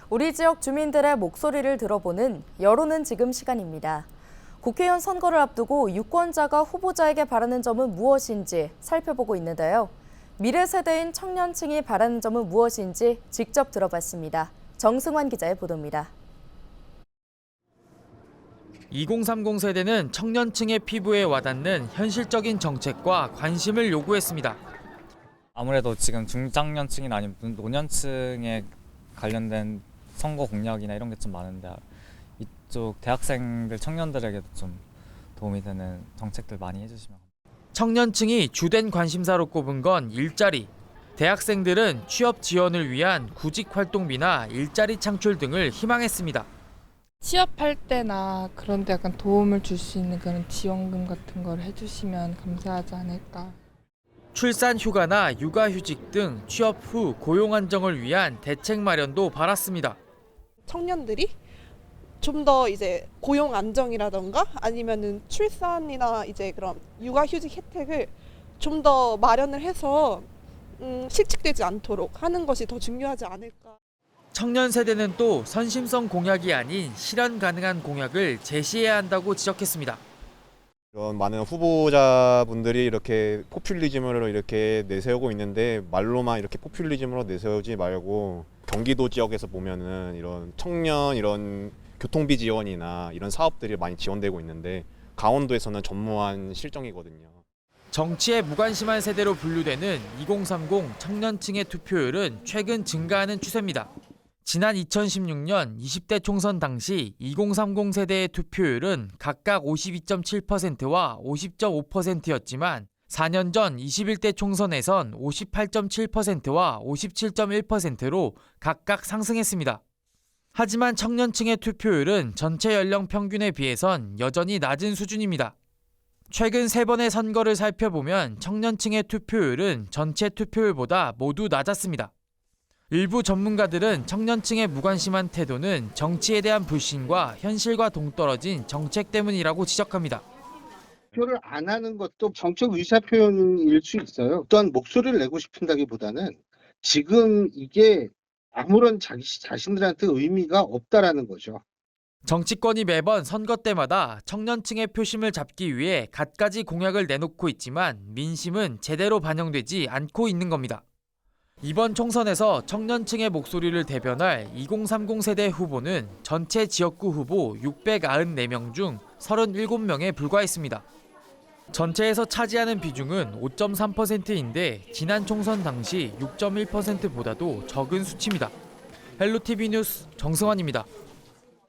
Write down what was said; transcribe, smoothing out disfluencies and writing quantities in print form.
우리 지역 주민들의 목소리를 들어보는 여론은 지금 시간입니다. 국회의원 선거를 앞두고 유권자가 후보자에게 바라는 점은 무엇인지 살펴보고 있는데요. 미래 세대인 청년층이 바라는 점은 무엇인지 직접 들어봤습니다. 정승환 기자의 보도입니다. 2030 세대는 청년층의 피부에 와닿는 현실적인 정책과 관심을 요구했습니다. 아무래도 지금 중장년층이나 아니면 노년층에 관련된 선거 공약이나 이런 게 좀 많은데 이쪽 대학생들, 청년들에게도 좀 도움이 되는 정책들 많이 해주시면. 청년층이 주된 관심사로 꼽은 건 일자리. 대학생들은 취업 지원을 위한 구직 활동비나 일자리 창출 등을 희망했습니다. 취업할 때나 그런 데 약간 도움을 줄 수 있는 그런 지원금 같은 걸 해주시면 감사하지 않을까. 출산 휴가나 육아휴직 등 취업 후 고용 안정을 위한 대책 마련도 바랐습니다. 청년들이 좀 더 이제 고용 안정이라던가 아니면은 출산이나 이제 그런 육아휴직 혜택을 좀 더 마련을 해서 실직되지 않도록 하는 것이 더 중요하지 않을까. 청년 세대는 또 선심성 공약이 아닌 실현 가능한 공약을 제시해야 한다고 지적했습니다. 이런 많은 후보자분들이 이렇게 포퓰리즘으로 이렇게 내세우고 있는데 말로만 이렇게 포퓰리즘으로 내세우지 말고 경기도 지역에서 보면은 이런 청년 이런 교통비 지원이나 이런 사업들이 많이 지원되고 있는데 강원도에서는 전무한 실정이거든요. 정치에 무관심한 세대로 분류되는 2030 청년층의 투표율은 최근 증가하는 추세입니다. 지난 2016년 20대 총선 당시 2030 세대의 투표율은 각각 52.7%와 50.5%였지만 4년 전 21대 총선에선 58.7%와 57.1%로 각각 상승했습니다. 하지만 청년층의 투표율은 전체 연령 평균에 비해선 여전히 낮은 수준입니다. 최근 3번의 선거를 살펴보면 청년층의 투표율은 전체 투표율보다 모두 낮았습니다. 일부 전문가들은 청년층의 무관심한 태도는 정치에 대한 불신과 현실과 동떨어진 정책 때문이라고 지적합니다. 표를 안 하는 것도 정책 의사표현일 수 있어요. 또한 목소리를 내고 싶은다기보다는 지금 이게 아무런 자신들한테 의미가 없다라는 거죠. 정치권이 매번 선거 때마다 청년층의 표심을 잡기 위해 갖가지 공약을 내놓고 있지만 민심은 제대로 반영되지 않고 있는 겁니다. 이번 총선에서 청년층의 목소리를 대변할 2030 세대 후보는 전체 지역구 후보 694명 중 37명에 불과했습니다. 전체에서 차지하는 비중은 5.3%인데 지난 총선 당시 6.1%보다도 적은 수치입니다. 헬로티비 뉴스 정승환입니다.